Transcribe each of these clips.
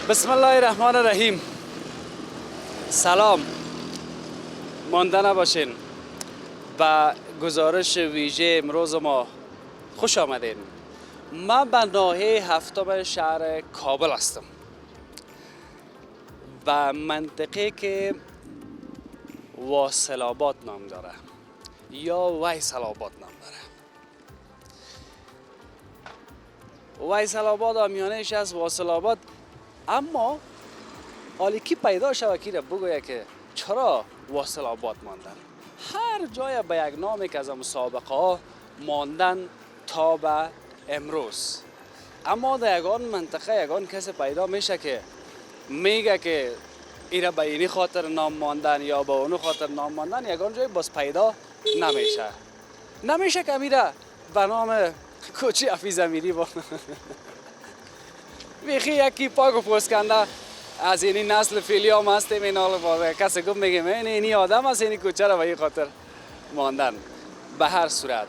بسم الله الرحمن الرحیم. سلام، مانده نباشین. به گزارش ویژه امروز ما خوش آمدین. من به ناحیه هفتم شهر کابل هستم، و منطقه که واصل آباد نام داره یا ویصل آباد نام داره. ویصل آباد آمیانهش از واصل آباد، اما حالی که پیدا شود که بگوید که چرا واصل آباد ماندن. هر جای به یک نامی که از مسابقه ها ماندن تا به امروز، اما در یگان منطقه یگان کسی پیدا میشه که میگه که ایره به اینی خاطر نام ماندن یا به اونو خاطر نام ماندن، یگان جای باز پیدا نمیشه که میره به نام کوچه حفیظ امیری با بیخی یکی پاک و پوسکنده از اینی نسل فیلی هم هستیم. این حال کسی گفت میگیم اینی آدم هست، اینی کوچه را به این خاطر ماندن. به هر صورت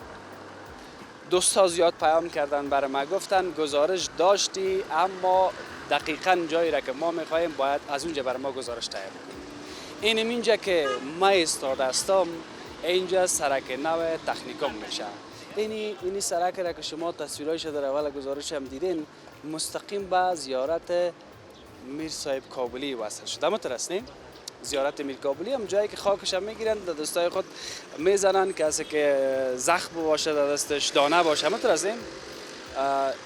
دوستا زیاد پیام کردن برای ما، گفتن گزارش داشتی اما دقیقاً جایی را که ما میخوایم باید از اونجا برای ما گزارش تهیه کنیم. اینجا که ما ایستاده هستم، اینجا سرک نو تکنیکوم میشه. اینی سرک را که شما تصویرایش در اول گزارش هم دیدین، مستقیم به زیارت میر صاحب کابلی وصل شده. مترسنین زیارت میر کابلی هم جایی که خاکش هم میگیرن، در دستای خود میزنن، کسی که زخم باشه در دستش دانه باشه. مترسنین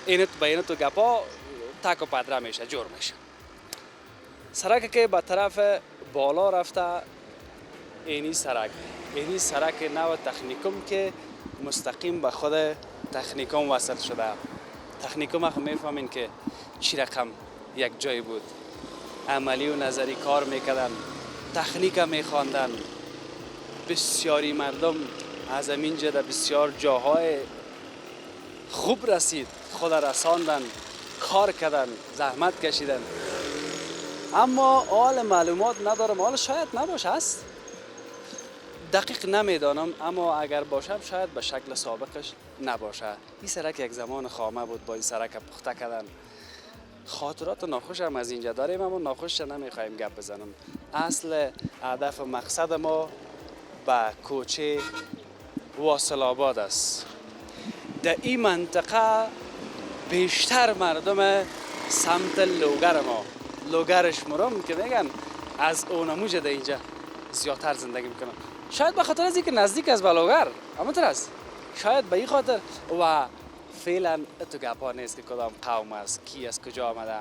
اینت به اینت و گپا تک و پدره میشه، جور میشه. سرک که به طرف بالا رفته، اینی سرک نو تکنیکوم که مستقیم به خود تکنیکوم وصل شده. تکنیکوم هم میفهمین که چی رقم یک جای بود، عملی و نظری کار میکردن، تکنیک میخواندن. بسیاری مردم از همین جده بسیار جاهای خوب رسید، خود رساندن، کار کردن، زحمت کشیدن. اما حال معلومات ندارم، حال شاید نباشه، هست دقیق نمیدانم، اما اگر باشم شاید به شکل سابقش نباشه. این سرک یک زمان خامه بود، با این سرک پخته کردن. خاطرات ناخوش هم از اینجا داریم، اما ناخوش نمیخوایم گپ بزنم. اصل هدف و مقصد ما به کوچه واصل آباد است. در این منطقه بیشتر مردم سمت لوگر ما، لوگرش مرم که میگن از اونموج در اینجا زیادتر زندگی میکنن. شاید به خاطر از اینکه نزدیک از بلوگر، اما ترس شاید به این خاطر. و فعلا تو گپا نیست که کدام قوم است، کی از کجا آمده.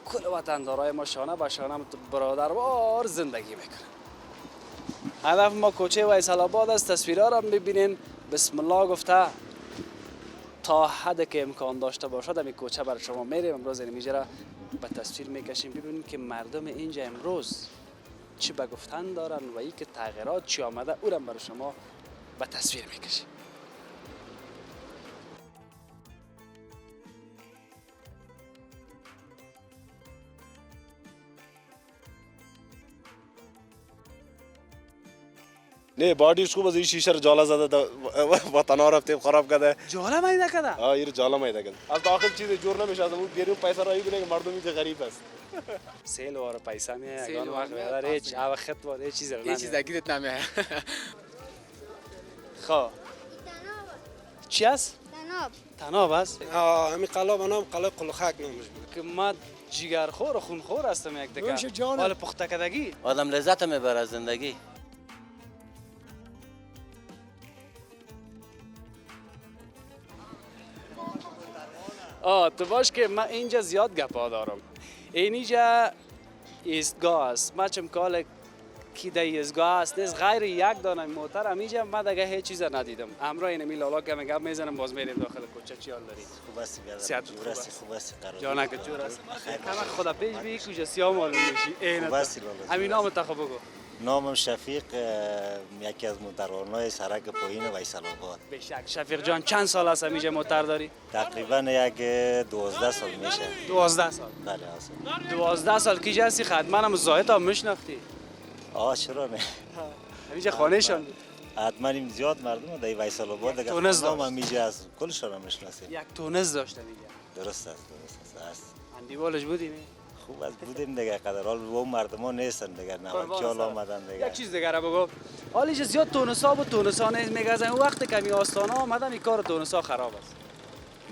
کل وطندارای ما شانه به شانه برادروار زندگی میکنن. هدف ما کوچه ویصل آباد است. تصویرها را ببینین، بسم الله گفته تا حد که امکان داشته باشد می کوچه برای شما میریم. امروز اینجا را به تصویر میکشیم، ببینیم که مردم اینجا امروز چی به گفتن دارن و ای که تغییرات چی آمده، او را برای شما به تصویر میکشیم. نه باډیش خوب از این شیشه رو جاله زده، وطنا رفتیم خراب کرده. جاله میده کده؟ ها این جاله میده کرده. از داخل چیز جور نمیشه، از اون گیریم پیسه رایی بینه که مردم اینجا غریب است. سیل واره پیسه میه، یگان وقت میداره هیچ وقت واره چیز رو هیچ چیز اگیدت نمیه. خب چی است؟ تناب است؟ همین قلاب نام قلاب قلخک نامش بود که ما جگرخور و خونخور هستم یک دیگه. حال پخته کدگی آدم لذت میبره از زندگی. تو باش که من اینجا زیاد گپا دارم. اینجا ایستگاه است. من چم کال کی در ایستگاه است نیست غیر یک دانه موتر. اینجا من دیگه هیچ چیز ندیدم. همراه این میلالا که میگم میزنم باز میریم داخل کوچه. چی حال داری؟ خوب است سیادت جور است، خوب است قرار. جانک جور است. کما خدا پیش بی کجا سیاه معلوم میشی. خوب است. همین نام تا بگو. نامم شفیق، یکی از مدرانای سرک پایین ویصل آباد. به شک. شفیق جان چند سال است اینجا موتر داری؟ تقریبا یک 12 سال میشه. 12 سال. بله اصلا 12 سال کی جنسی خدمتم زاهد هم میشناختی؟ چرا نه؟ اینجا خانهشان حتما این زیاد مردم در ویصل آباد دیگه تونس نام هم میجه از کلشان هم میشناسیم. یک تونس داشتن اینجا. درست است، درست است. دیوالش بودیم. خوب از بودیم دیگه قدر حال و مردم ها نیستن دیگه نمکیال آمدن دیگه. یک چیز دیگه را بگو. حالیش زیاد تونسا و تونسا نیست میگه از این وقت کمی آستانه آمدن این کار تونسا خراب است.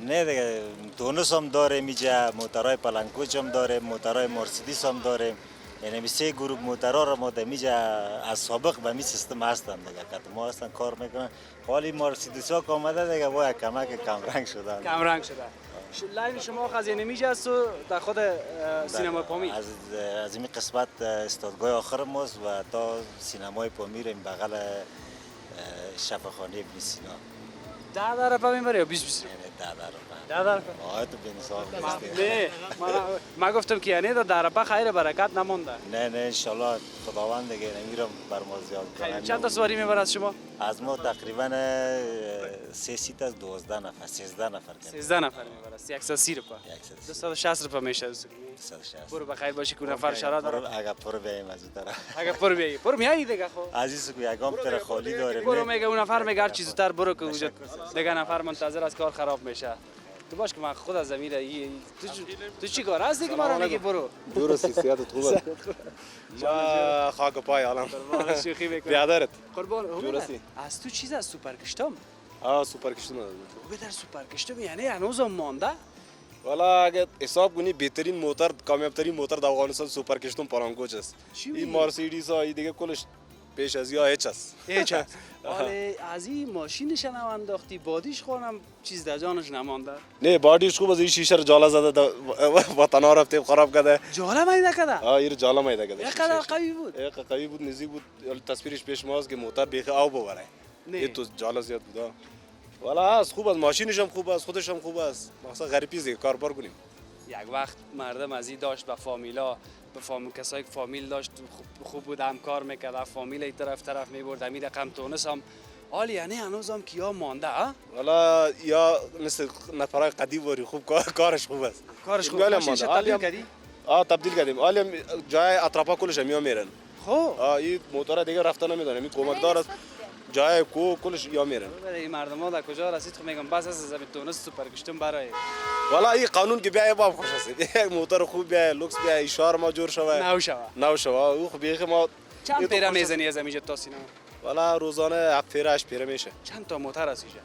نه دیگه تونس هم داریم اینجا، موترهای پلنگوچ هم داریم، موترهای مرسیدس هم داریم. یعنی می سه گروه موترها را ما در اینجا از سابق به می سیستم هستن دیگه که ما هستن کار میکنن. حالی مرسیدس ها که آمده دیگه با یک کمک کم رنگ شدن. کم رنگ شده. لاین شما از این میجه است و در خود سینما پامیر. از این قسمت استادگاه آخر ماست و تا سینمای پامیر این بغل شفاخانه ابن سینا. 10 درصد میبره یا 20 یعنی 10 درصد. 10 درصد. آه تو بینصاف نیستی. نه ما گفتم که یعنی در دربا خیر برکت نمونده. نه انشالله خداوند دیگه نمیرم بر ما زیاد کنه. چند تا سواری میبره از شما؟ از ما تقریبا 3 سیت از 12 نفر 13 نفر 13 نفر میبره. 130 روپیه. 260 روپیه میشه. 260. برو بخیر باشی که نفر شرات داره. اگه پر بیایم از اون طرف. اگه پر بیایی. پر میای دیگه خو. عزیز کو یگام پر خالی داریم. برو میگه اون نفر میگه هر چیز زودتر برو که وجود دیگه نفر منتظر از کار خراب میشه. تو باش که من خود از زمین تو چی کار هستی که ما میگی برو درستی سیادت خوبه ما خاک پای عالم شوخی میکنم بیادرت قربان درستی از تو چیز از سوپر کشتم سوپر کشتم به در سوپر کشتم یعنی هنوزم مانده والا اگه حساب کنی بهترین موتر کامیاب ترین موتر در افغانستان سوپر کشتم پارانگوچ است این مرسیدس ها این دیگه کلش پیش از یا هیچ است هیچ است ولی از این ماشینش هم انداختی بادیش خونم چیز در جانش نمانده نه بادیش خوب از این شیشه رو جالا زده وطن ها رفته خراب کرده جالا میده کده این جالا میده کرده یک قدر قوی بود یک قوی بود نزدیک بود تصویرش پیش ماست که موتر بیخ آب ببره این تو جالا زیاد بود والا از خوب از ماشینش هم خوب است خودش هم خوب است مثلا غریبی کاربار کنیم یک وقت مردم از این داشت به فامیلا کسایی که فامیل داشت خوب بود هم کار میکرد فامیل این طرف میبرد همین رقم تونس هم حالی یعنی هنوز هم کیا مانده ها والا یا مثل نفرای قدیم وری خوب کارش خوب است کارش خوب ماشینش تبدیل کردی تبدیل کردیم حالی جای اطرافا کلش همیا میرن خب این موتور دیگه رفتن نمیدونه این کمکدار است جای کلش یا میرن این مردم ها در کجا رسید خب میگم بس از زمین تونس سوپر کشتم برای والا این قانون که بیای باب خوش است یک موتور خوب بیای لوکس بیای اشار ما جور شوه نو شوه او خب بیخ ما چند پیره میزنی از اینجا تا سینما والا روزانه 7 پیره 8 پیره میشه چند تا موتر است اینجا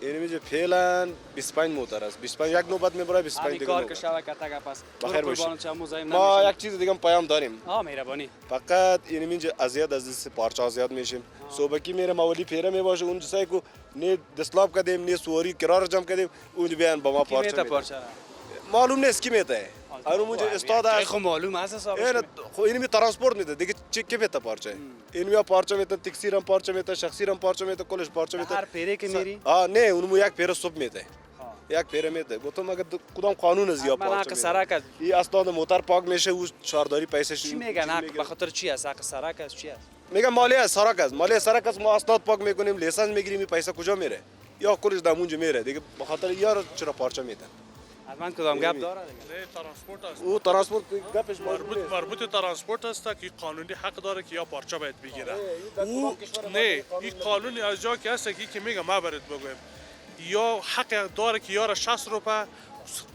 این میگه فعلا 25 موتر است 25 یک نوبت میبره 25 دیگه کار که شوه کتا پس بخیر باشه ما یک چیز دیگه هم پیام داریم مهربانی فقط این میگه ازیاد از دست پارچه ازیاد میشیم صبحی میره مولی پیره میباشه اون جسایی کو نه دسلاب کردیم نه سواری کرار جمع کردیم اون بیان با ما پارچه معلوم نیست کی میته اونو مونجا استاد است خب معلوم است صاحب خب این می ترانسپورت میده دیگه چی کی میته پارچه این می پارچه میته تاکسی رم پارچه میته شخصی رم پارچه میته کلش پارچه میته هر پیره که میری نه اونو یک پیره صبح میته یک پیره میته گفتم اگه کدام قانون از یا پارچه من سرک این اسناد موتر پاک میشه او چهارداری پیسش چی میگن حق به خاطر چی است حق سرک است چی است میگم مالی از سرک است مالی سرک است ما اسناد پاک میکنیم لیسانس میگیریم این پیسه کجا میره یا کلش دمونج میره دیگه به خاطر یار چرا پارچه میته من کدام گپ داره نه ترانسپورت است او ترانسپورت گپش مربوط ترانسپورت است که قانونی حق داره که یا پارچه باید بگیره او نه این قانونی از جا که هست که میگم ما برات بگم یا حق داره که یار 60 روپه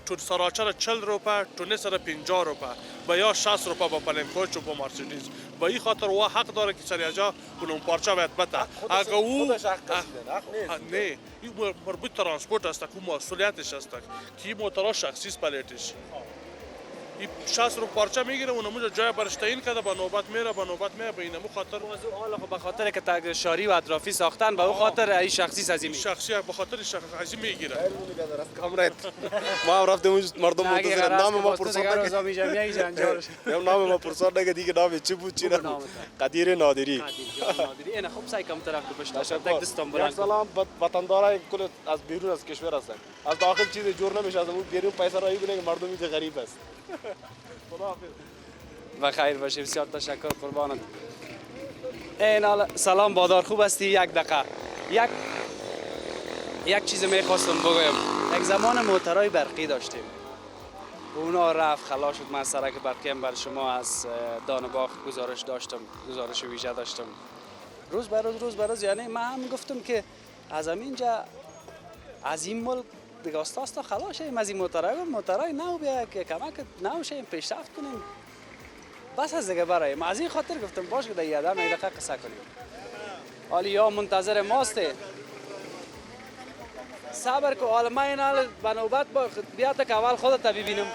تو سراچه 40 روپه تو نه سر 50 روپه و یا 60 روپه با پلنکوچ و با مرسیدس با این خاطر و حق داره که سر اجا اون پارچه باید بده اگه او نه این مربوط ترانسپورت است که مسئولیتش است که موتور شخصی پلیتش این 60 رو پارچه میگیره اونمو جای برش تعیین کرده با نوبت میره به اینمو خاطر حالا خب به خاطر که شاری و اطرافی ساختن به اون خاطر این شخصی ازی شخصی به خاطر شخصی میگیره کامرات ما رفتیم مردم منتظر نام ما پرسان نام ما پرسان نگه دیگه نام چی بود چی نه قدیر نادری این خوب سعی کم طرف تو بشتا یک دستم بلند سلام وطندارای کل از بیرون از کشور هستن از داخل چیز جور نمیشه از اون بیرون پیسه رایی کنه مردم اینجا غریب است و خیر باشه بسیار تشکر قربانت این سلام بادار خوب هستی یک دقیقه یک چیز میخواستم بگویم یک زمان موترهای برقی داشتیم اونا رفت خلاص شد من سرک برقی هم بر شما از دانباغ گزارش ویژه داشتم روز به روز یعنی من هم گفتم که از همینجا از این ملک دیگه استاد خلاص شیم از این موتورای نو بیا که کمک نو شیم پیشرفت کنیم بس از دیگه برای ما از این خاطر گفتم باش که در یادم یک دقیقه قصه کنیم حالی یا منتظر ماسته صبر کو حالا من این حال به نوبت بیا تا که اول خودت ببینم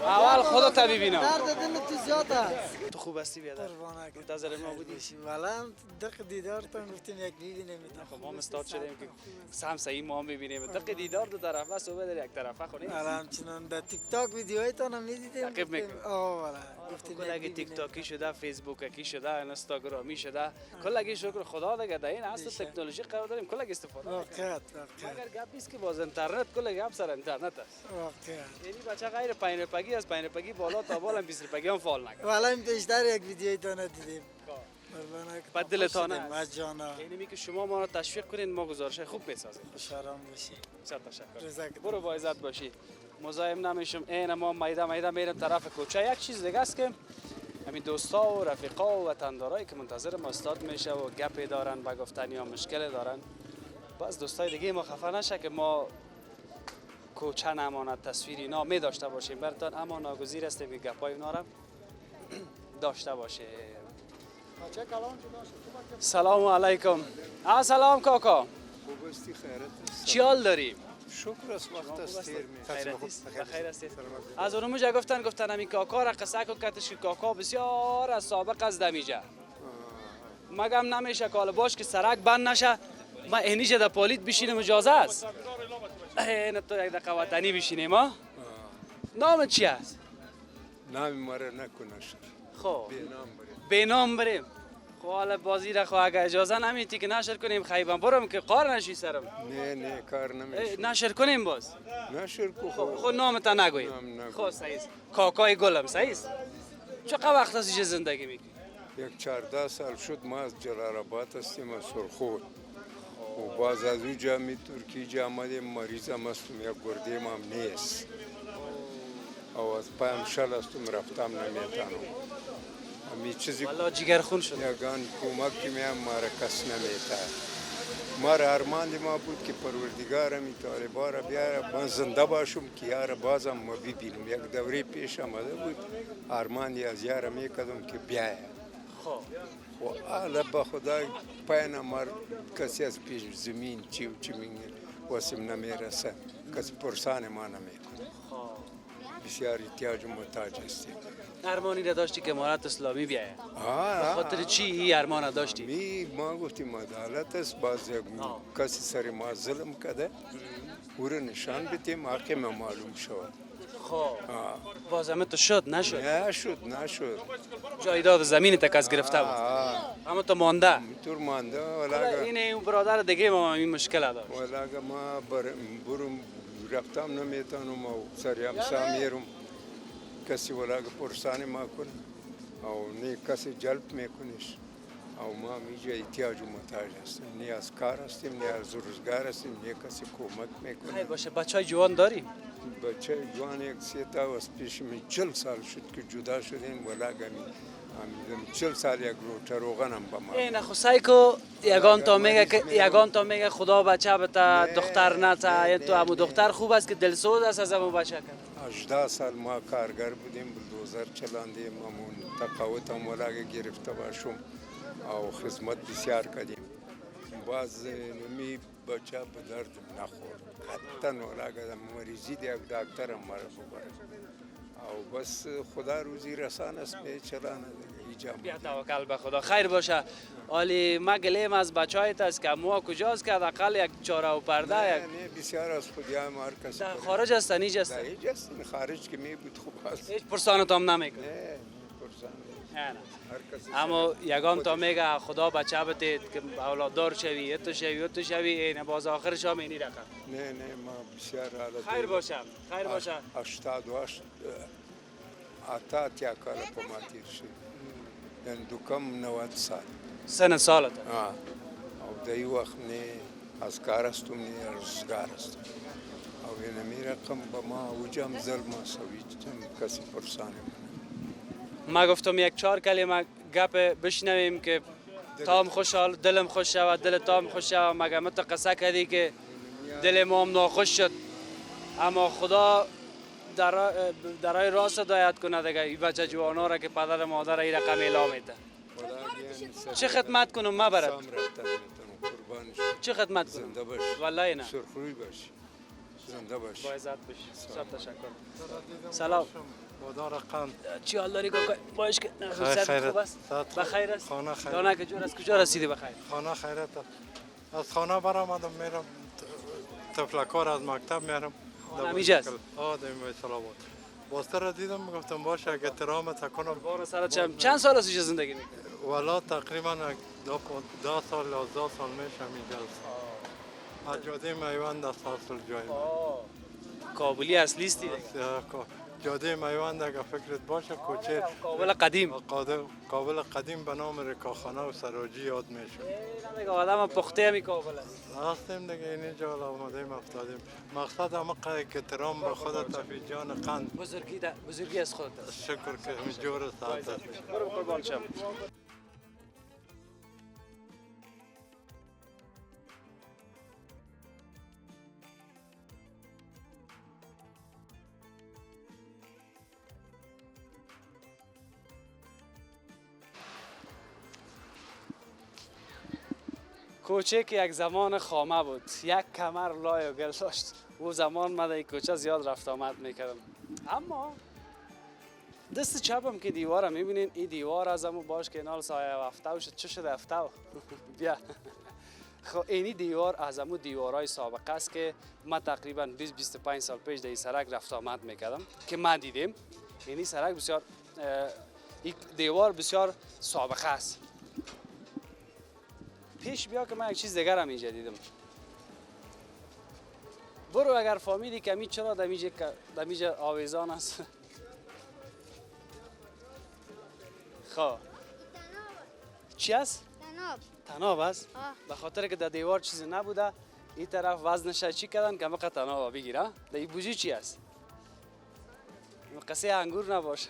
اول خودت ببینم درد دل تو زیاد است تو خوب هستی بیادر قربانک منتظر ما بودی والا دق دیدارتون گفتیم یک ببینیم خب ما استاد شدیم که سم صحیح ما هم ببینیم دق دیدار دو طرف است و در یک طرفه خونی والا همچنان در تیک تاک ویدیوهایتان هم میدیدیم تعقیب میکنیم. والا کل اگه تیک تاکی شده فیسبوکی شده اینستاگرامی شده کل اگه شکر خدا دیگه در این اصل تکنولوژی قرار داریم کل اگه استفاده واقعیت اگر گپ نیست که باز اینترنت کل گپ سر اینترنت است واقعیت یعنی بچه غیر پایینپگی از پایینپگی بالا تا بالا 20 روپگی هم فعال نکنه والا این بیشتر یک ویدیوهایتان دیدیم قربانک بعد دلتانه است. از جانا یعنی می که شما ما را تشویق کنین ما گزارش خوب میسازیم خوشحالم باشی بسیار تشکر رضا کدام. برو با عزت باشی مزاحم نمیشم عین ما میده میرم طرف کوچه یک چیز دیگه است که همین دوستا و رفیقا و وطندارایی که منتظر ما استاد میشه و گپی دارن با گفتن یا مشکل دارن باز دوستای دیگه ما خفه نشه که ما کوچه نماند تصویر اینا می داشته باشیم براتون اما ناگزیر است که گپای اونا را داشته باشه سلام علیکم سلام کاکا خوبستی خیرت چی حال داری؟ شکر است وقت است تیر می بخیر هستید از اون موجه گفتن همین کاکا را قصه کو کتش که کاکا بسیار از سابق از دمیجه مگم نمیشه که حالا باش که سرک بند نشه من اینیشه در پالیت بشینم اجازه است این تو یک دقیقه وطنی بشینیم ها نام چی است؟ نامی مرا نکنش خب به نام بریم به نام بریم خب حالا بازی را خو اگه اجازه نمیتی که نشر کنیم خیبم برم که قار نشی سرم نه کار نمیشه نشر کنیم باز نشر کو خود نامت نگوییم نام نگو. خب صحیح است کاکای گلم صحیح است چقدر وقت است اینجا زندگی میکنی یک 14 سال شد ما از جلال آباد هستیم از سرخود و باز از اونجا می ترکی جا آمدیم مریض هم هستم یک گردیم هم نیست او از پایم شل هستم رفتم نمیتانم همی چیزی والله جگر خون شد یگان کمک که میم ما را کس نمیتا ما را ارمان ما بود که پروردگار می طالبا را بیاره من زنده باشم که یار بازم ما ببینم یک دوره پیش آمده بود ارمانی از یار می کدم که بیایه خب و حالا با خدای پایین مار کسی از پیش زمین چی و چی میگه واسم نمیرسه کسی پرسان ما نمیکنه بسیار احتیاج و محتاج هستیم ارمانی را داشتی که امارت اسلامی بیایه آه خاطر چی این ارمان را داشتی؟ می ما گفتیم عدالت است باز کسی سر ما ظلم کده او را نشان بدیم حقیم معلوم شود خب باز همه تو شد نشد نشد جایداد زمین تک از گرفته بود اما تو مانده طور مانده این اون برادر دیگه ما این مشکل داشت ولی ما برم رفتم نمیتونم و سر همسا میرم کسی ولی پرسان ما کنه او نه کسی جلب میکنیش او ما میجا احتیاج و محتاج هستیم نه از کار هستیم نه از روزگار هستیم نه کسی کمک میکنه خیر باشه بچه های جوان داری؟ بچه جوان یک 30 پیش می 40 سال شد که جدا شدیم ولی هم 40 سال یک روچه روغنم با ما این خو کو یگان تا میگه خدا بچه بتا دختر نتا تو همون دختر خوب است که دلسوز است از همون بچه کرد 18 سال ما کارگر بودیم بلدوزر چلاندیم همون تقاوت هم ولی گرفته باشم او خدمت بسیار کردیم باز نمی بچه به درد نخورد حتی ولی مریضی دی یک دکتر هم مرا ببره او بس خدا روزی رسان است می چلانه بیا توکل به خدا خیر باشه حالی ما گلیم از بچه هایت است که مو کجاست که حداقل یک چاره و پرده نه بسیار از خودی هم هر کسی در خارج است نیج است در اینجا است خارج که می بود خوب است هیچ پرسانت هم نمیکنه نه پرسان نه هر کسی اما یگان تا میگه خدا بچه بتید که اولاددار شوی تو شوی این باز آخرش هم اینی رقم نه ما بسیار حالت خیر باشم 88 اتا تیا کالا پا ما تیر شد یعنی دوکم 90 سال سن سالت او دایی وقت نه از کار هستم نه روزگار هستم او اینمی رقم با ما اوجم ظلم است و هیچ کسی پرسانه ما گفتم یک 4 کلمه گپ بشنویم که تام خوشحال دلم خوش شود دل تام خوش شود مگه تو قصه کردی که دل ما هم ناخوش شد اما خدا درای راست هدایت کنه دیگه. این بچه جوانا را که پدر و مادر این رقم اعلام میده. چه خدمت کنم ما برات؟ چه خدمت کنم؟ زنده باش. والله نه. سرخروی باش. زنده باش. با عزت باش. صد تشکر. سلام. بادار قند چی حال داری کاکا؟ باش که خیرت. خوب است؟ بخیر است؟ خانه خیرت. دانه که جور است کجا رسیدی بخیر؟ خانه خیرت است. از خانه برآمدم میرم تفلکار از مکتب میرم. خانه همیجاست؟ در میسل آباد. باسته را دیدم گفتم باشه اگه احترامت کنم. بار سر چند سال است اینجا زندگی میکنی؟ والا تقریبا 10 سال یا 12 سال میشم اینجا. از جاده میوند است حاصل جای من. کابلی اصلی استی دیگه. جاده میوند اگه فکرت باشه کوچه کابل قدیم. کابل قدیم به نام رکاخانه و سراجی یاد میشه. دیگه آدم پخته همی کابل است. هستیم دیگه اینجا آمدیم افتادیم. مقصد همه که احترام به خودت فی جان قند. بزرگی از خودت است. شکر که همینجور است. برو قربان شم. کوچه که یک زمان خامه بود، یک کمر لای و گل داشت. او زمان من در این کوچه زیاد رفت آمد میکردم. اما دست چپم که دیوارم میبینین، این دیوار از همون باش که اینال سایه هفته شد. چه شده هفته؟ بیا. خب اینی دیوار از همون دیوارهای سابقه است که من تقریبا 20-25 سال پیش در این سرک رفت آمد میکردم که من دیدیم. اینی سرک بسیار این دیوار بسیار سابقه است. پیش بیا که من یک چیز دیگر هم اینجا دیدم. برو اگر فهمیدی که می چرا دمیجا آویزان است. خب چی است؟ تناب است؟ به خاطر که در دیوار چیزی نبوده این طرف وزنش چی کردن که مقا تناب بگیره. در این بوجی چی است؟ قصه انگور نباشه.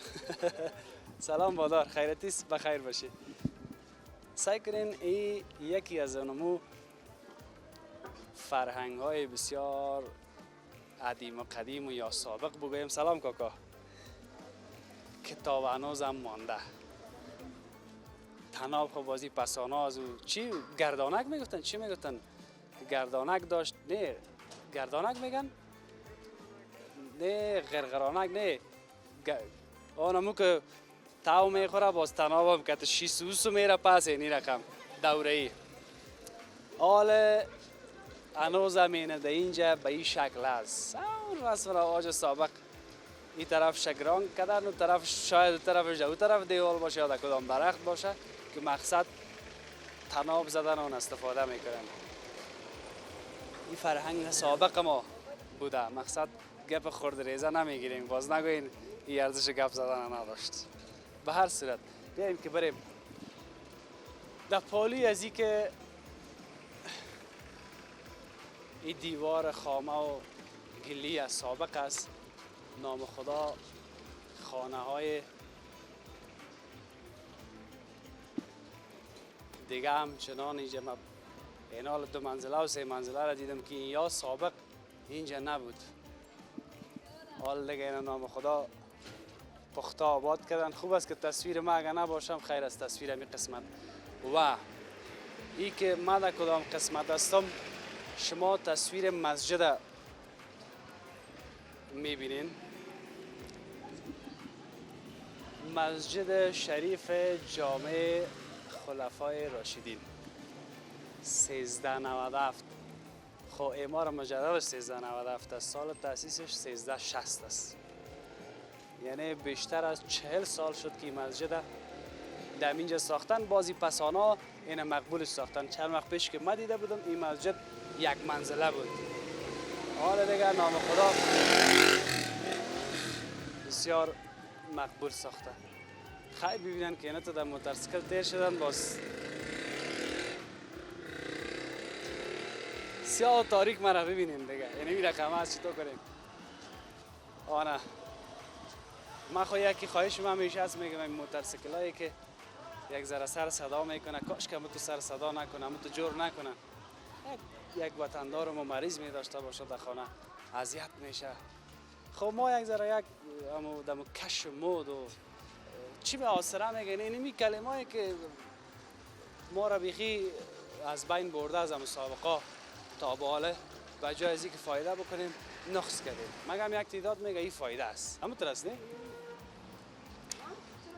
سلام بادار، خیرتیست، بخیر باشی. سعی کنین این یکی از اونمو فرهنگ های بسیار عدیم و قدیم و یا سابق بگویم. سلام کاکا. کتاب هنوز هم مانده. تناب خب بازی پسانا از او چی گردانک میگفتن؟ چی میگفتن؟ گردانک داشت؟ نه گردانک میگن؟ نه غرغرانک نه. آنمو که تاو میخوره باز تناب هم که شیسوسو میره پس اینی رقم دوره ای. حال هنوز همینه در اینجا به این شکل است. اون رسم رواج سابق این طرف شگران کردن، اون طرف شاید طرفش اون طرف دیوال باشه یا در کدام درخت باشه که مقصد تناب زدن اون استفاده میکنن. این فرهنگ سابق ما بوده. مقصد گپ خردریزه نمیگیریم، باز نگوین این ارزش گپ زدن نداشت. به هر صورت بیاییم که بریم در پالی از این که این دیوار خامه و گلی از سابق است. نام خدا خانه های دیگه هم چنان اینجا من اینال 2 منزله و 3 منزله را دیدم که این یا سابق اینجا نبود. حال دیگه اینا نام خدا پخته آباد کردن. خوب است که تصویر ما اگر نباشم خیر است تصویر همی قسمت. و ای که ما در کدام قسمت هستم شما تصویر مسجد میبینین. مسجد شریف جامع خلفای راشدین 1397. خب اعمار مجددش 1397 است. سال تاسیسش 1360 است. یعنی بیشتر از 40 سال شد که این مسجد در اینجا ساختن. بازی پسانا این مقبول ساختن. چند وقت پیش که من دیده بودم این مسجد 1 منزله بود. حالا دیگه نام خدا بسیار مقبول ساخته. خیلی ببینن که اینا تو در موتورسیکل تیر شدن باز سیاه و تاریک مرا ببینین دیگه. یعنی این رقمه از چطور کنیم؟ آنه من خواهی یکی خواهش من همیشه هست میگم این موتورسیکل هایی که یک ذره سر صدا میکنه کاش که تو سر صدا نکنه تو جور نکنه. یک وطندار ما مریض می داشته باشه در خانه اذیت میشه. خب ما یک ذره یک دم کش مود و چی به آسره میگن اینمی کلمه‌ای که ما را بیخی از بین برده از مسابقه تا به حالا به جای از اینکه فایده بکنیم نقص کردیم. مگم یک تعداد میگه این فایده است. همونطور است نه؟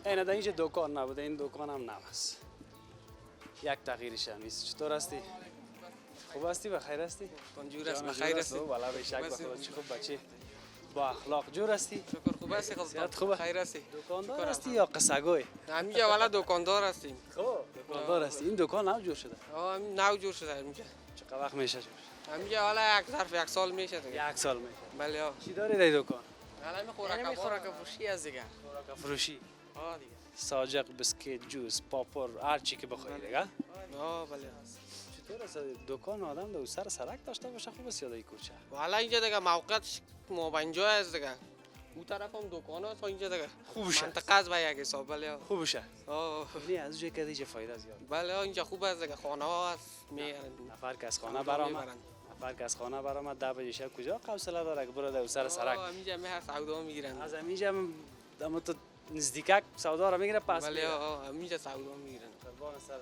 این در اینجا دکان نبوده، این دکان هم نمست. یک تغییرش هم نیست. چطور هستی؟ خوب هستی؟ بخیر هستی؟ جور است، بخیر هستی؟ والا به شک بخدا چی خوب بچه با اخلاق جور هستی؟ شکر خوب هستی خالد؟ خوبه؟ خیر هستی؟ دکاندار هستی یا قصه‌گوی؟ همینجا والا دکاندار هستیم. خب دکاندار هستی. این دکان نو جور شده؟ همین نو جور شده اینجا. چقدر وقت میشه جور؟ همینجا والا یک ظرف یک سال میشه دیگه. یک سال میشه. بله ها. چی داری در دکان؟ حالا می خوراک فروشی از دیگه. خوراک فروشی. ها دیگه. ساجق، بسکیت، جوس، پاپور، هر چی که بخوای دیگه. ها بله. چطور است دکان آدم دو سر سرک داشته باشه خوب است یا در کوچه؟ والا اینجا دیگه موقعیت مابینجا است دیگه. اون طرف هم دکان است اینجا دیگه. خوبش منطقه است به یک حساب بله ها. خوبشه. ها نه از جای که دیگه فایده زیاد. بله ها اینجا خوب است دیگه خانه ها است میارن. نفر که از خانه برآمد. نفر که از خانه برآمد 10 بجه شب کجا حوصله داره که بره در سر سرک. همینجا می هست سودا میگیرن. از همینجا هم تو نزدیکک سودا را میگیره پس. بله ها همینجا سودا میگیرن. قربان سر.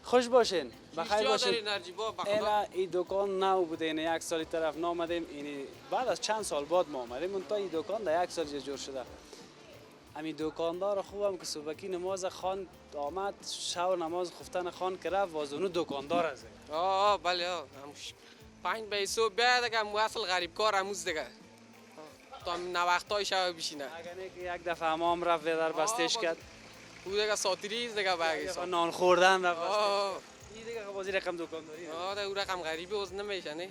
خوش باشین بخیر باشین. این دکان نو بوده این یک سالی طرف نامدیم این بعد از چند سال بعد ما آمدیم تا این دکان در یک سال جور شده. همین دکاندار خوبم که صبحکی نماز خان آمد شب نماز خفتن خان که رفت وازونو دکاندار است. بله ها 5 به صبح بیاد دیگه اصل غریب کار هموز دیگه تا نوختای شب بشینه. اگر نه که یک دفعه امام رفت در بستش کرد او دیگه ساتری است دیگه باگی نان خوردن رفت این دیگه بازی رقم دکانداری ده او رقم غریبی از نمیشه نه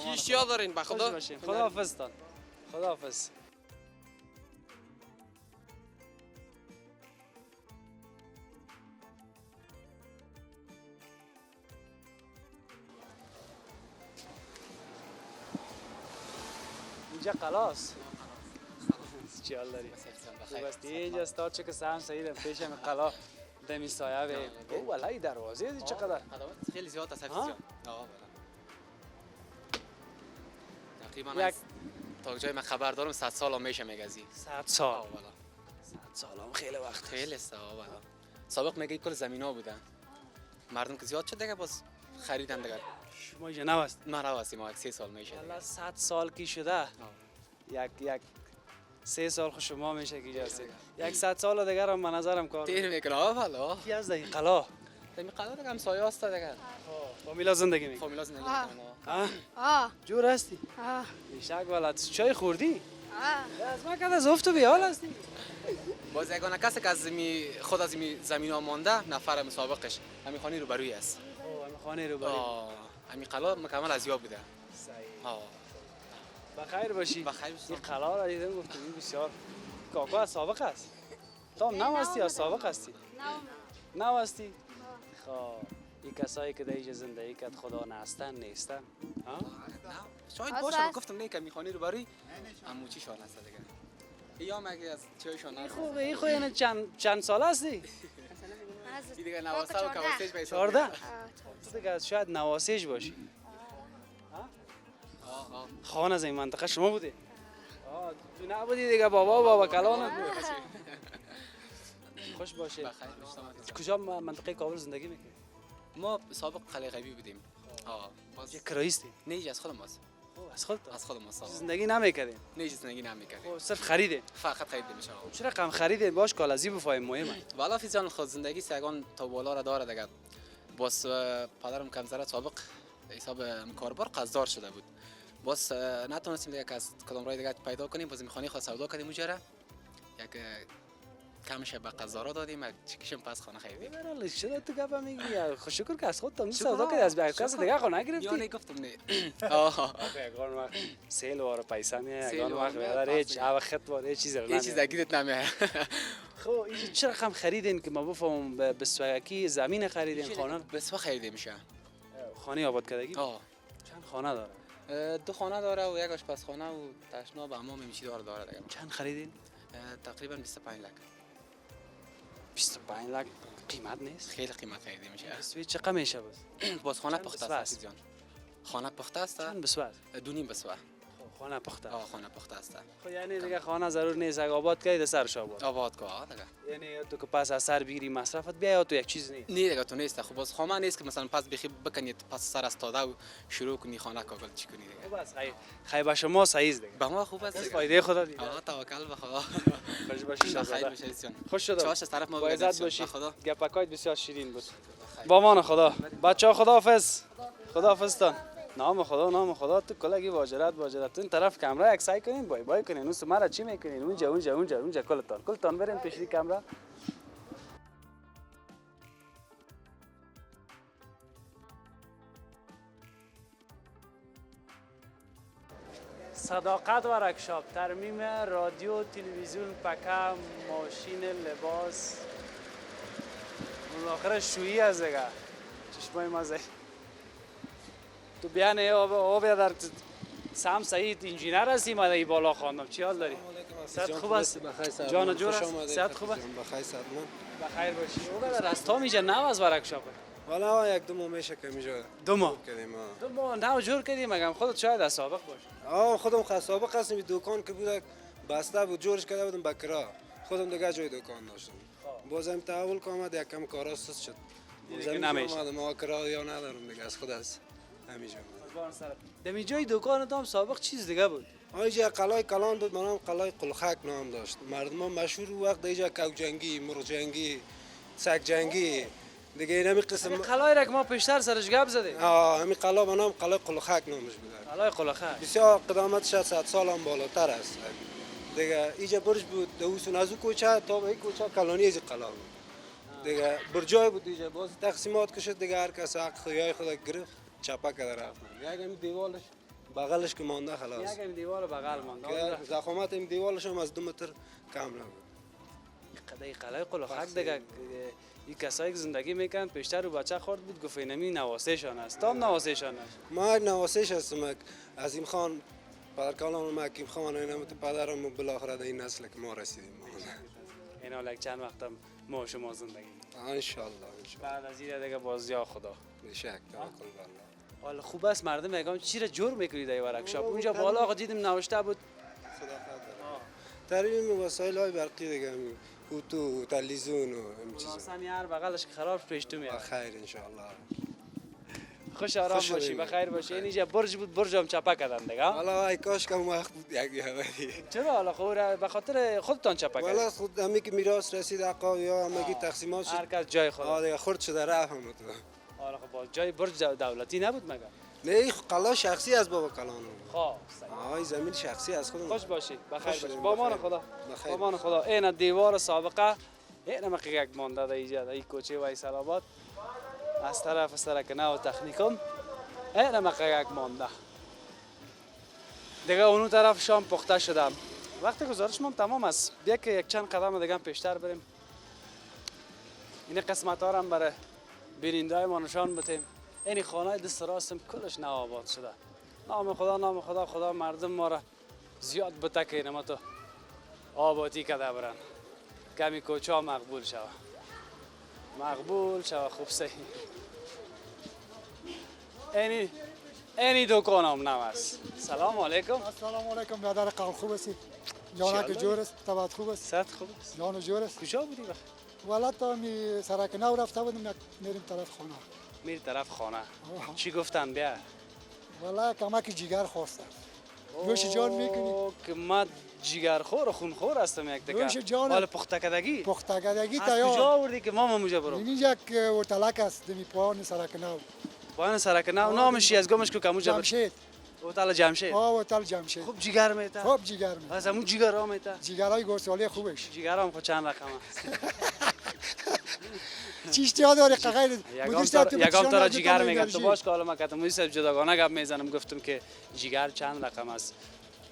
چیش یاد دارین به خدا خداحافظ تان خداحافظ. اینجا قلاس چی حال داری؟ خوب هستی؟ اینجا استاد چه که سهم سعید پیش همه قلا دمی سایه به او والله دروازه دی چقدر؟ خیلی زیاد است زیاد. تقریبا تا جای من خبر دارم 100 سال هم میشه میگزی. 100 سال؟ 100 سال هم خیلی وقت خیلی است والا. سابق میگه کل زمینا بودن. مردم که زیاد شد دیگه باز خریدن دیگه. شما اینجا نوست؟ ما نوستیم ما 3 سال میشه. والا 100 سال کی شده؟ یک 3 سال خود شما میشه که اینجا هستید. یک 100 سال دیگر هم به نظرم کار دیر میکنه والا. کی از این قلا؟ این قلا دیگه همسایه است دیگه. فامیلا زندگی میکنه. فامیلا زندگی میکنه. جور هستی؟ بیشک والا چای خوردی؟ از ما کده زفت و بیال هستی؟ باز یگانه کسی که از خود از زمینا مانده نفر مسابقش همین خانه رو بروی است. همین خانه رو بروی. همین قلا مکمل از یاب بوده. صحیح. بخیر باشی. بخیر باشی. این قلا را دیدم گفتم این بسیار کاکا از سابق است. تو هم نو هستی یا سابق هستی؟ نو هستی؟ خب این کسایی که در اینجا زندگی کرد خدا نستن نیستن؟ شاید باشه گفتم نه که میخوانی رو بروی امو چی شان است دیگه. یا مگه از چایشان است. خوبه این خو یعنی چند سال هستی؟ این دیگه نواسه و کواسیج به 14 تو دیگه شاید نواسیج باشی. خان از این منطقه شما بوده؟ تو نبودی دیگه بابا کلانت بود. خوش باشه. کجا منطقه کابل زندگی میکنی؟ ما سابق قلعه غیبی بودیم. یه کرایستی؟ نه از خود ماست. از خود ماست. زندگی نمیکردیم؟ نه زندگی نمیکردیم. صرف خریدیم. فقط خریدیم میشه. چرا کم خریدیم باش کالازی بفایم مهمه. والا فیزیان خود زندگی سگان تا بالا را داره دیگه. باز پدرم کم زره سابق حساب کاربر قصدار شده بود. باز نتونستیم دیگه که از کدام راه دیگه پیدا کنیم باز میخوانی خود سودا کردیم اونجا یک کمش به قزارا دادیم چکشم پس خانه خریدیم. برای چرا تو گپا میگی؟ خوش شکر که از خود تام سودا کردی از کس دیگه خونه نگرفتی؟ یا نگفتم نه. یگان وقت سیل واره پیسه میه یگان وقت بیادر هیچ وقت واره هیچ چیز نمیه. هیچ چیز گیرت نمیه. خب این چرا کم خریدین که ما بفهمم بسواکی زمین خریدین خانه؟ بسوا خریده میشه. خانه آباد کردگی؟ چند خانه داره؟ 2 خانه داره و یک آشپزخانه و تشناب و حمام میچی داره دیگه. چند خریدین؟ تقریبا 25 لک. 25 لک قیمت نیست؟ خیلی قیمت خریده میشه. بسوی چقدر میشه باز؟ باز خانه چند پخته بسوه است جان. خانه پخته است. چند بسوه؟ 2.5 بسوه. خانه پخته. خانه پخته است. خب یعنی دیگه خانه ضرور نیست، اگه آباد کنی سرش آباد. آباد که دیگه. یعنی تو که پس از سر بگیری مصرفت بیا یا تو یک چیز نیست. نه دیگه تو نیست. خب باز خامه نیست که مثلا پس بخی بکنید پس سر استاده و شروع کنی خانه کاغل چی کنی دیگه. بس خیر به شما صحیح دیگه. به ما خوب است دیگه. فایده خدا دیگه. توکل به خدا. خوش باشی خیر شهزاده. باشید جان. خوش شدم. چاش از طرف ما با عزت باشی. خدا. گپکایت بسیار شیرین بود. با امان خدا. بچه‌ها خداحافظ. خداحافظتان. نام خدا تو کلگی واجرات تو این طرف کامرا یک سعی کنین بای کنین. اون مرا چی میکنین؟ اونجا کلتان برین پیش کامرا. صداقت ورکشاپ، ترمیم رادیو، تلویزیون، پکه، ماشین، لباس، بالاخره شویی از دیگه چشمای مزه. تو بیان آب در سام سعید انجینر هستی، من ای بالا خواندم. چی حال داری؟ صحت خوب است؟ جان جور است؟ صحت خوب است؟ بخیر سلام. بخیر باشی. او بدر از تا میشه نو از ورکشاپ. والا یک دو ماه میشه که میشه. دو ماه کردیم. دو ماه نو جور کردیم. مگم خودت شاید از سابق باش. خودم سابق هستم. دکان که بود بسته بود جورش کرده بودم بکرا. خودم دیگه جای دکان داشتم. بازم تحول کامد یک کم کارا سست شد. دیگه نمیشه. ما کرا یا ندارم دیگه از خود است. همیشه. دمی جای دکان هم سابق چیز دیگه بود. اینجا قلعه کلان بود، منم قلعه قلخک نام داشت. مردم مشهور وقت اینجا کوک جنگی، مرغ جنگی، سگ جنگی دیگه این همین قسم. قلعه را که ما پیشتر سرش گپ زدیم. همین قلعه به نام قلعه قلخک نامش بود. قلعه قلخک. بسیار قدامتش 100 سال هم بالاتر است. دیگه اینجا برج بود، دوستون از او کوچه تا به این کوچه کلانی از قلعه بود. دیگه برجای بود اینجا، باز تقسیمات کشید دیگه هر کس حق خیای خود گرفت چپا کرده رفت. یک همین دیوالش بغلش که مانده خلاص. یک همین دیوال بغل مانده. زخامت این دیوالش هم از 2 متر کم نبود. قدای قلعه قلخک دیگه این کسایی که زندگی میکنن پیشتر رو بچه خورد بود گفت اینمی نواسهشان است. تام نواسهشان است. ما نواسهش هستم. عظیم خان پدرکالان حکیم خان اینم تو پدرم بالاخره این نسل که ما رسیدیم. اینا لک چند وقتم ما شما زندگی. ان شاء الله. بعد از این دیگه باز یا خدا. به شک توکل بالله. حالا خوب است مردم میگم چی را جور میکنید در ورکشاپ؟ اونجا بالا آقا دیدم نوشته بود ترمیم وسایل های برقی دیگه همین اوتو تلویزیون و همین چیزا. اصلا هر بغلش که خراب پیش تو میاد. خیر ان شاء الله. خوش آرام باشی بخیر باشی. اینجا برج بود، برج هم چپا کردن دیگه. والا ای کاش کم وقت بود یک چرا حالا خب به خاطر خودتان چپا کردن؟ والا خود همی که میراث رسید عقا یا همگی تقسیمات شد. هر کس جای خود. دیگه خرد شده رفت هم تو. حالا خب باز جای برج دولتی نبود مگه؟ نه قلا شخصی از بابا کلان. خب آی زمین شخصی از خودم. خوش باشی بخیر باشی. با امان خدا. با امان خدا. این دیوار سابقه این مقیق یک مانده در اینجا این کوچه ویصل آباد از طرف سرک نو تکنیکم این مقیق یک مانده دیگه اونو طرف شام پخته شدم. وقتی گزارش من تمام است. بیا که یک چند قدم دیگه پیشتر بریم. این قسمت ها هم برای بیننده های ما نشان بدیم. این خانه دست راستم کلش نو آباد شده. نام خدا خدا مردم ما را زیاد بتکه اینما تو آبادی کده برن. کمی کوچه ها مقبول شوه خوب صحیح. اینی دکان هم نم است. سلام علیکم. السلام علیکم برادر قوم، خوب هستی؟ جانک جور است، طبعت خوب است؟ صحت خوب است. جان جور است. کجا بودی بخیر؟ والا تا می سرک نو رفته بودم میریم طرف خانه. میری طرف خانه. چی گفتن بیا؟ والا کمک جگر خواستم. گوش جان میکنی؟ که من جگرخور و خونخور هستم یک دکه. گوش جان. حالا پختکدگی تیار. از کجا آوردی که ما موجه برو؟ اینجا یک هتلک است دمی پایان سرک نو. پایان سرک نو نامش از گمش که کموجه برو؟ جمشید. هتل جمشید. هتل جمشید. خوب جگر میته. خوب جگر میته. از همون جگر ها میته. جگرای گوساله خوبش. جگر هم خود چند رقم است. چیشتی داره غیر یگام تا را جگر میگم تو باش که حالا من کتم مویسب جداگانه گپ میزنم گفتم که جگر چند رقم است.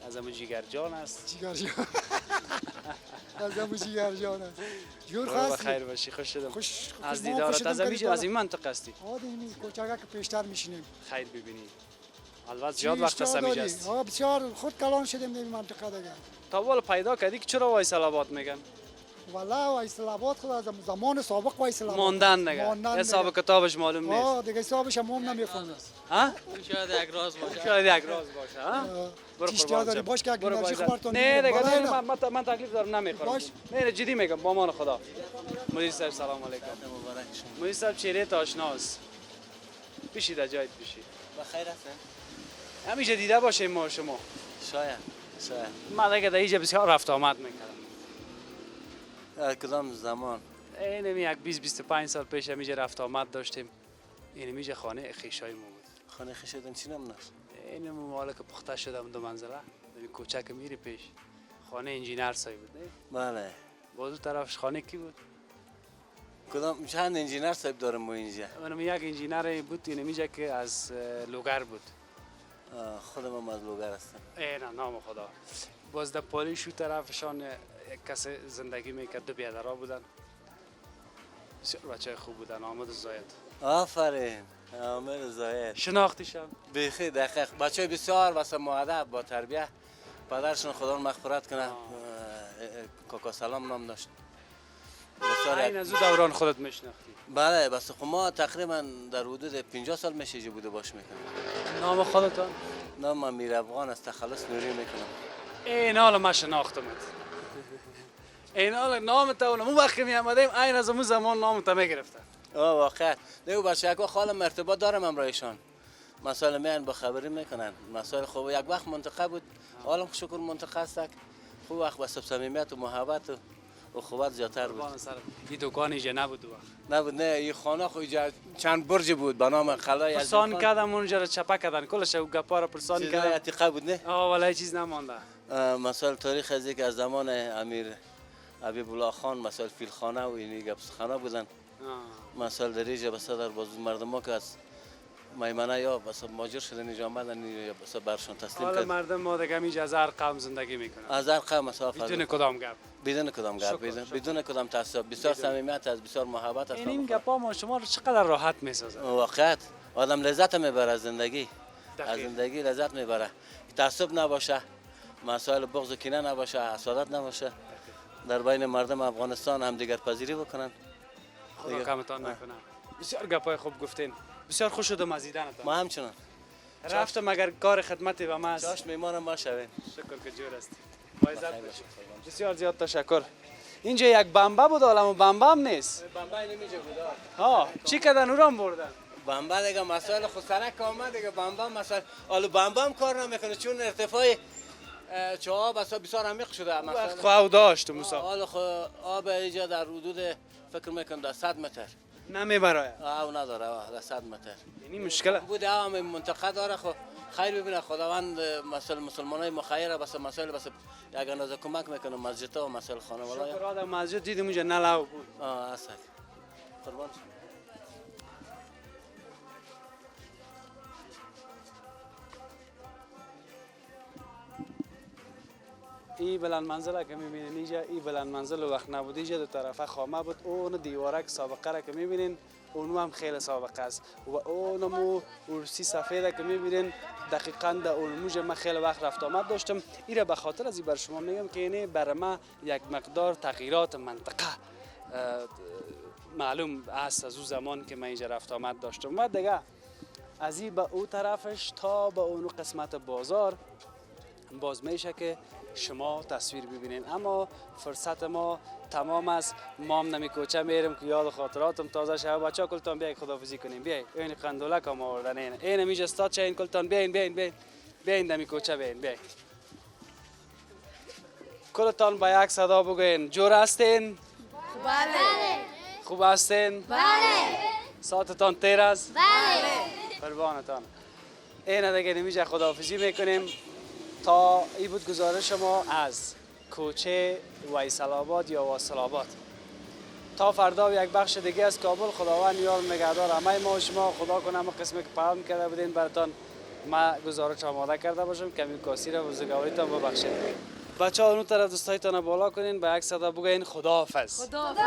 از همون جگر جان است. جگر جان. از همون جگر جان است. جور خاصی. بخیر باشی خوش شدم. از دیدارت از این منطقه هستی. این کوچه که پیشتر میشینیم. خیر ببینی. البته زیاد وقت است اینجا است. بسیار خود کلان شدیم در منطقه دیگه. تا والا پیدا کردی که چرا وایصل آباد میگن؟ والا وایسل آباد خود از زمان سابق وایسل آباد ماندن دیگه حساب کتابش معلوم نیست. آه دیگه حسابش هم نمیخونه. ها شاید یک راز باشه. شاید یک راز باشه. ها برو اشتیا داری باش که انرژی خبرتون نه دیگه بالا من تکلیف دارم نمیخورم. باش. نه جدی میگم با امان خدا. مدیر صاحب سلام علیکم. مدیر صاحب چهره آشناست. بشید جایت بشید. بخیر هستین؟ همیشه دیده باشیم ما شما. شاید. من دیگه در اینجا بسیار رفت آمد میکردم. در کدام زمان؟ اینمی یک 20-25 سال پیش همیشه رفت آمد داشتیم. اینمیشه خانه خیشای ما بود. خانه خیشایتون چی نام داشت؟ اینم مالا که پخته شدم 2 منزله. در کوچه که میری پیش. خانه انجینر صاحب بود نه؟ بله. بازو طرفش خانه کی بود؟ کدام چند انجینر صاحب دارم ما اینجا؟ منم یک انجینر بود اینمیشه که از لوگر بود. خودم هم از لوگر هستم. نه نام خدا. باز در پالیشو طرفشان یک کس زندگی میکرد 2 بیادرها بودن. بسیار بچه خوب بودن. آمد زاید. آفرین. عامر زاید. شناختیشم؟ بخیر دقیق. بچه بسیار واسه مؤدب با تربیت. پدرشون خدا رو مغفرت کنه. کاکا سلام نام داشت. این از او دوران خودت میشناختی؟ بله بس خب ما تقریبا در حدود 50 سال میشه اینجا بوده باش میکنم. نام خودتان؟ نام امیر افغان از تخلص نوری میکنم. این حالا ما شناختمت. این حالا نام تا اون وقتی می آمدیم این از اون زمان نام تا میگرفتن. واقعا نه بچه یک وقت حالا ارتباط دارم امرایشان. مسائل میان با خبری میکنن. مسائل خوب یک وقت منطقه بود. حالا شکر منطقه است. خوب وقت با صمیمیت و محبت و اخوت زیادتر بود. این دکان اینجا نبود وقت. نبود نه این خانه خو چند برج بود به نام قلعه پرسان کردم اونجا رو چپا کردن کلش گپا رو پرسان کردم. عتیقه بود نه؟ ولی چیز نمانده. مسائل تاریخ از یک از زمان امیر حبیب الله خان مسائل فیلخانه و اینی گپسخانه بودن. مسائل در اینجا بس در بازو مردم که از میمنه یا بس ماجر شدن اینجا آمدن یا بس برشون تسلیم کرد. حالا مردم ما دیگه اینجا از هر قوم زندگی میکنن. از هر قوم مسافر. بدون کدام گپ. بدون کدام گپ بدون کدام تعصب بسیار صمیمیت از بسیار محبت است. این گپا ما شما رو چقدر راحت میسازه. واقعا آدم لذت میبره از زندگی. از زندگی لذت میبره. تعصب نباشه. مسائل بغض و کینه نباشه، حسادت نباشه. در بین مردم افغانستان هم دیگر پذیری بکنن. خدا کمتان نکنه. بسیار گپای خوب گفتین. بسیار خوش شدم از دیدنتان. ما همچنان. رفتم اگر کار خدمتی به ما است. چاش میمانم ما شوین. شکر که جور هستی. بسیار زیاد تشکر. اینجا یک بمبه بود حالا بمبه هم نیست. بمبه نمیشه بود. چی کردن او را بردن؟ بمبه دیگه مسائل خسرک آمد دیگه بمبه مسائل حالا بمبه هم کار نمیکنه چون ارتفاع چاه بسیار عمیق شده. وقت خواهو داشت موسی. حالا آب اینجا در حدود فکر میکنم در 100 متر. نمیبره. او نداره در 100 متر. یعنی مشکل بود هم منطقه داره خو خیر ببینه خداوند مسلمانای مخیره بس مسائل بس یک اندازه کمک میکنه مسجد و مسائل خانواده. شکر آدم مسجد دیدیم اونجا نلو بود. است. قربان این بلند منزل که میبینین اینجا این بلند منزل وقت نبود اینجا دو طرفه خامه بود اون دیواره که سابقه را که میبینین اونو هم خیلی سابقه است و اونمو ارسی سفید که میبینین دقیقاً در اونموجه من خیلی وقت رفت آمد داشتم این را به خاطر از این بر شما میگم که اینه برای ما یک مقدار تغییرات منطقه معلوم است از اون زمان که من اینجا رفت آمد داشتم و دیگه از این به اون طرفش تا به اون قسمت بازار باز میشه که شما تصویر ببینین اما فرصت ما تمام است. ما هم نمی کوچه میریم که یاد خاطراتم تازه شه. بچه‌ها کلتان بیاین خداحافظی کنیم. بیاین این قندولک هم آوردن این میجا استاد چه این کلتان بیاین نمی کوچه بیاین کلتان با یک صدا بگوین جور هستین؟ بله. خوب هستین؟ بله. ساعتتان تیر است؟ بله. قربانتان. این دیگه نمیجا خداحافظی میکنیم. تا این بود گزارش ما از کوچه ویصل آباد یا واصل آباد. تا فردا و یک بخش دیگه از کابل. خداوند یار نگهدار همه ما و شما. خدا کنه همه قسمی که پیام کرده بودین براتان ما گزارش آماده کرده باشم. کمی کاسی را بزرگواریتان ببخشید. بچه‌ها اون طرف دستایتان بالا کنین با یک صدا بگین خداحافظ. خداحافظ.